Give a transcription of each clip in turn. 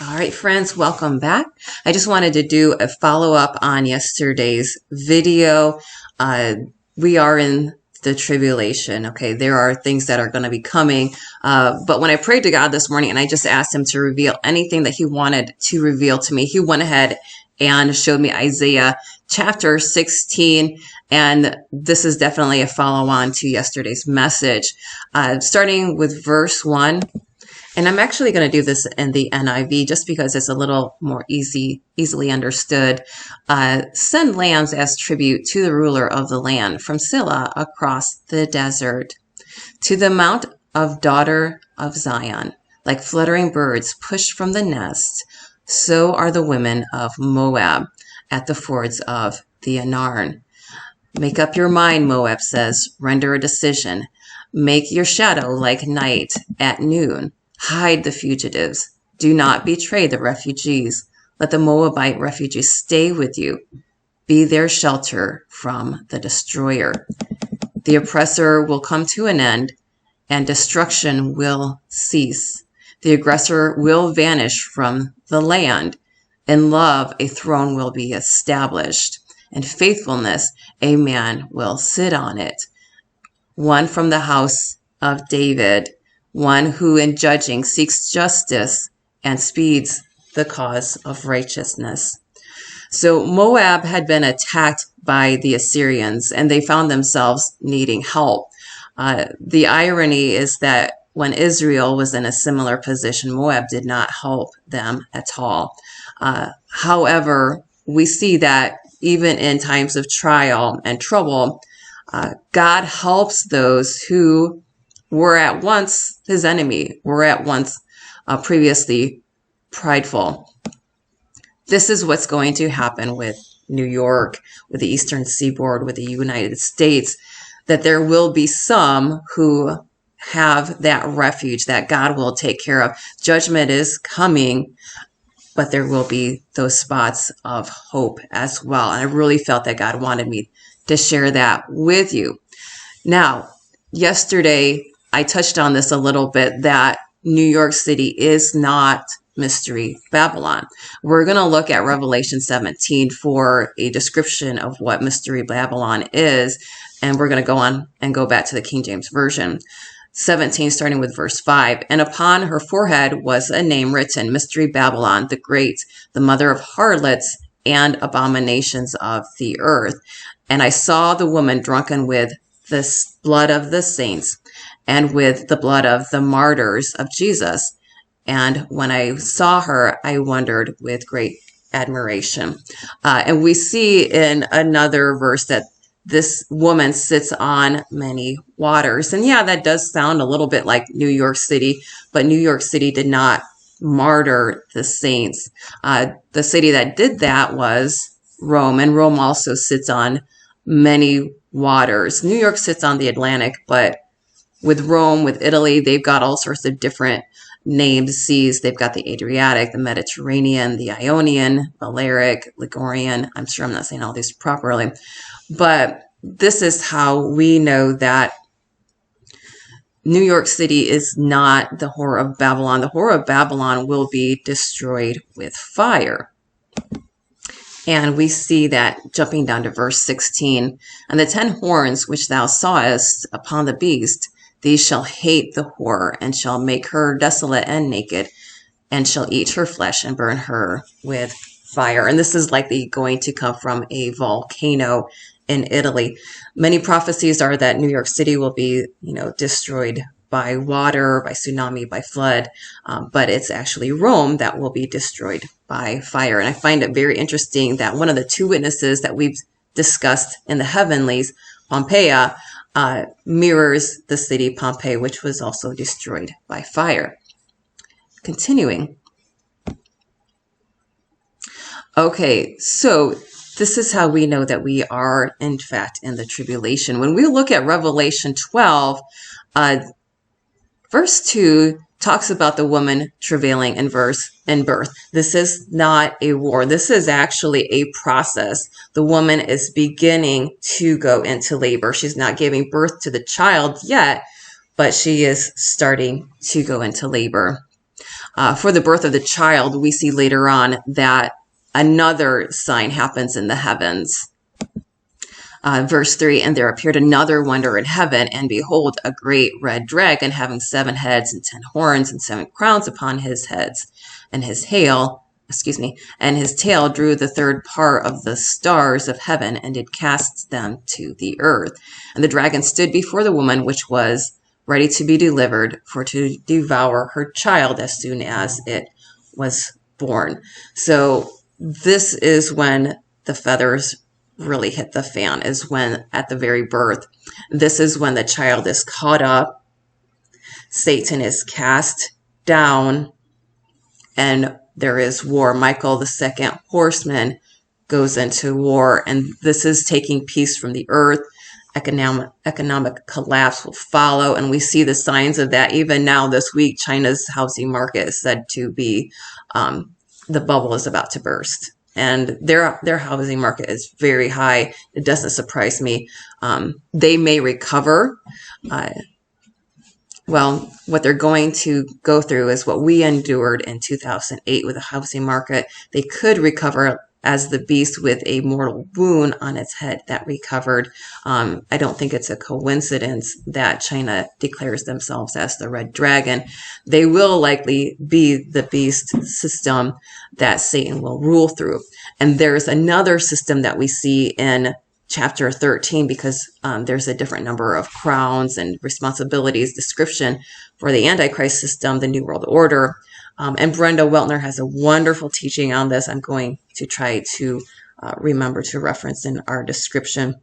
All right, friends, welcome back. I just wanted to do a follow-up on yesterday's video. We are in the tribulation, okay? There are things that are going to be coming. But when I prayed to God this morning and I just asked him to reveal anything that he wanted to reveal to me, he went ahead and showed me Isaiah chapter 16. And this is definitely a follow-on to yesterday's message. Starting with verse 1. And I'm actually going to do this in the NIV just because it's a little more easily understood. Send lambs as tribute to the ruler of the land from Silla across the desert to the mount of daughter of Zion. Like fluttering birds pushed from the nest, so are the women of Moab at the fords of the Arnon. Make up your mind, Moab says. Render a decision. Make your shadow like night at noon. Hide the fugitives. Do not betray the refugees. Let the Moabite refugees stay with you. Be their shelter from the destroyer. The oppressor will come to an end, and destruction will cease. The aggressor will vanish from the land. In love, a throne will be established. In faithfulness, a man will sit on it. One from the house of David. One who in judging seeks justice and speeds the cause of righteousness. So Moab had been attacked by the Assyrians and they found themselves needing help. The irony is that when Israel was in a similar position, Moab did not help them at all. However, we see that even in times of trial and trouble, God helps those who were at once his enemy, were at once previously prideful. This is what's going to happen with New York, with the Eastern Seaboard, with the United States, that there will be some who have that refuge that God will take care of. Judgment is coming, but there will be those spots of hope as well. And I really felt that God wanted me to share that with you. Now, yesterday, I touched on this a little bit, that New York City is not Mystery Babylon. We're going to look at Revelation 17 for a description of what Mystery Babylon is, and we're going to go on and go back to the King James Version. 17, starting with verse 5. And upon her forehead was a name written, Mystery Babylon the Great, the mother of harlots and abominations of the earth. And I saw the woman drunken with the blood of the saints, and with the blood of the martyrs of Jesus. And when I saw her, I wondered with great admiration. And we see in another verse that this woman sits on many waters. And yeah, that does sound a little bit like New York City, but New York City did not martyr the saints. The city that did that was Rome, and Rome also sits on many waters. New York sits on the Atlantic, but with Rome, with Italy, they've got all sorts of different named seas. They've got the Adriatic, the Mediterranean, the Ionian, Balearic, Ligurian. I'm sure I'm not saying all these properly. But this is how we know that New York City is not the Whore of Babylon. The Whore of Babylon will be destroyed with fire. And we see that jumping down to verse 16. And the 10 horns which thou sawest upon the beast, these shall hate the whore, and shall make her desolate and naked, and shall eat her flesh and burn her with fire. And this is likely going to come from a volcano in Italy. Many prophecies are that New York City will be, destroyed by water, by tsunami, by flood, but it's actually Rome that will be destroyed by fire. And I find it very interesting that one of the two witnesses that we've discussed in the heavenlies, Pompeii, mirrors the city Pompeii, which was also destroyed by fire. Continuing. Okay, so this is how we know that we are, in fact, in the tribulation. When we look at Revelation 12, verse 2 talks about the woman travailing in birth. This is not a war. This is actually a process. The woman is beginning to go into labor. She's not giving birth to the child yet, but she is starting to go into labor. For the birth of the child, we see later on that another sign happens in the heavens. Verse 3, and there appeared another wonder in heaven, and behold, a great red dragon having 7 heads and 10 horns and 7 crowns upon his heads, and his tail drew the third part of the stars of heaven, and did cast them to the earth. And the dragon stood before the woman, which was ready to be delivered, for to devour her child as soon as it was born. So this is when the feathers really hit the fan, is when at the very birth. This is when the child is caught up, Satan is cast down, and there is war. Michael, the second horseman, goes into war, and this is taking peace from the earth. Economic collapse will follow, and we see the signs of that even now this week. China's housing market is said to be, the bubble is about to burst. And their housing market is very high. It doesn't surprise me. They may recover. Well, what they're going to go through is what we endured in 2008 with the housing market. They could recover as the beast with a mortal wound on its head that recovered. I don't think it's a coincidence that China declares themselves as the red dragon. They will likely be the beast system that Satan will rule through. And there's another system that we see in chapter 13, because there's a different number of crowns and responsibilities description for the Antichrist system, the New World Order. And Brenda Weltner has a wonderful teaching on this. I'm going to try to remember to reference in our description.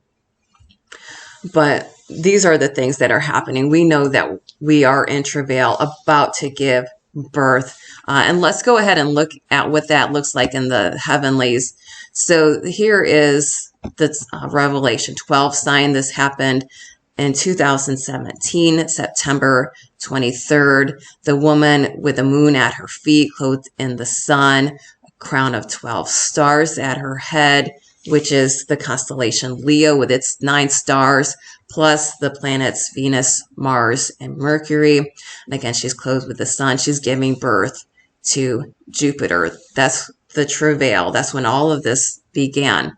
But these are the things that are happening. We know that we are in travail, about to give birth. And let's go ahead and look at what that looks like in the heavenlies. So here is the Revelation 12 sign. This happened in 2017, September 23rd. The woman with the moon at her feet, clothed in the sun, a crown of 12 stars at her head, which is the constellation Leo with its 9 stars, plus the planets Venus, Mars, and Mercury. And again, she's clothed with the sun. She's giving birth to Jupiter. That's the travail. That's when all of this began.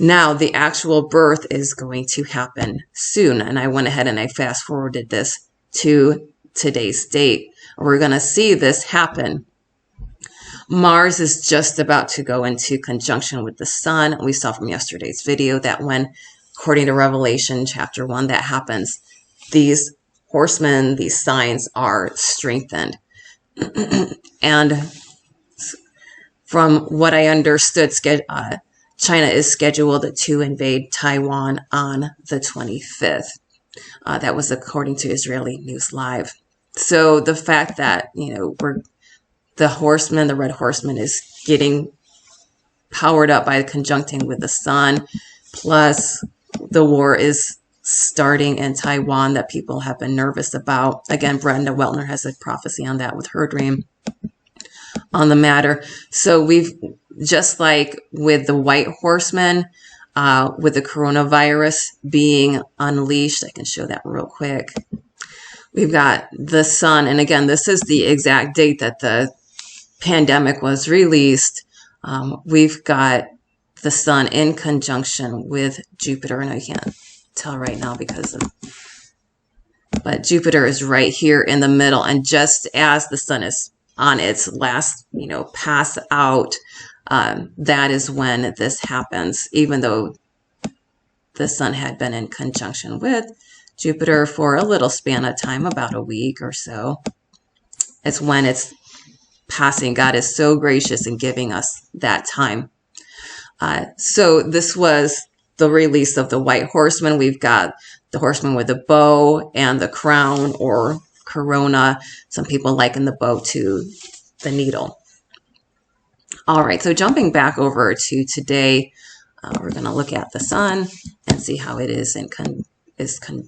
Now, the actual birth is going to happen soon. And I went ahead and I fast forwarded this to today's date. We're going to see this happen. Mars is just about to go into conjunction with the sun. We saw from yesterday's video that when, according to Revelation chapter 1, that happens, these horsemen, these signs are strengthened. And from what I understood, China is scheduled to invade Taiwan on the 25th. That was according to Israeli News Live. So the fact that, the red horseman is getting powered up by conjuncting with the sun, plus the war is starting in Taiwan that people have been nervous about. Again, Brenda Weltner has a prophecy on that with her dream on the matter. So we've, just like with the white horseman, with the coronavirus being unleashed, I can show that real quick. We've got the sun, and again, this is the exact date that the pandemic was released. We've got the sun in conjunction with Jupiter, and I can't tell right now but Jupiter is right here in the middle, and just as the sun is on its last, pass out, that is when this happens, even though the sun had been in conjunction with Jupiter for a little span of time, about a week or so. It's when it's passing. God is so gracious in giving us that time. So this was the release of the white horseman. We've got the horseman with the bow and the crown, or corona. Some people liken the bow to the needle. All right, so jumping back over to today, we're going to look at the sun and see how it is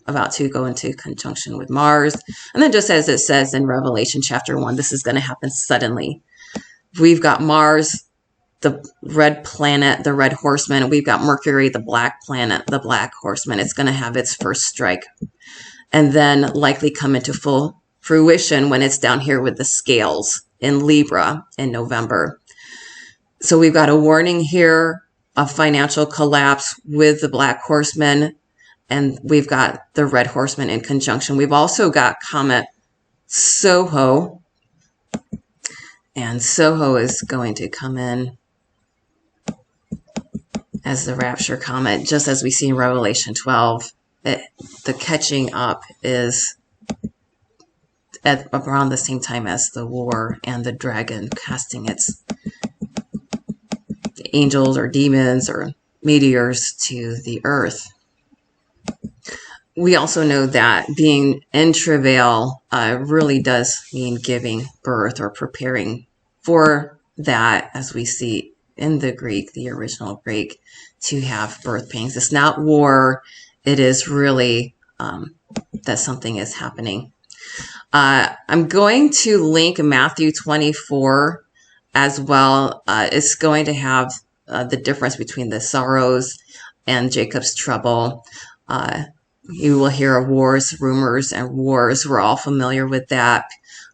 about to go into conjunction with Mars. And then, just as it says in Revelation chapter 1, this is going to happen suddenly. We've got Mars, the red planet, the red horseman. We've got Mercury, the black planet, the black horseman. It's going to have its first strike, and then likely come into full fruition when it's down here with the scales in Libra in November. So we've got a warning here of financial collapse with the Black Horseman, and we've got the Red Horseman in conjunction. We've also got Comet Soho, and Soho is going to come in as the Rapture Comet, just as we see in Revelation 12. The catching up is at around the same time as the war and the dragon casting its angels or demons or meteors to the earth. We also know that being in travail really does mean giving birth or preparing for that, as we see in the Greek, the original Greek, to have birth pains. It's not war. It is really that something is happening. I'm going to link Matthew 24 as well. It's going to have the difference between the sorrows and Jacob's trouble. You will hear of wars, rumors, and wars. We're all familiar with that.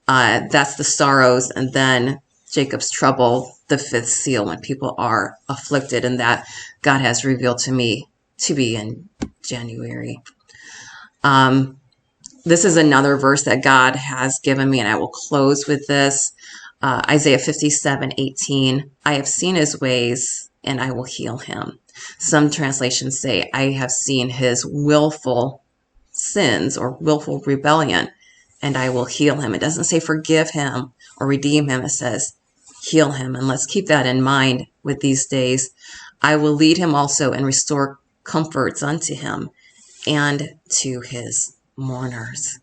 That's the sorrows, and then Jacob's trouble, the fifth seal, when people are afflicted, and that God has revealed to me to be in January. This is another verse that God has given me, and I will close with this. Isaiah 57:18. I have seen his ways, and I will heal him. Some translations say, I have seen his willful sins or willful rebellion, and I will heal him. It doesn't say forgive him or redeem him. It says heal him. And let's keep that in mind with these days. I will lead him also and restore comforts unto him and to his mourners.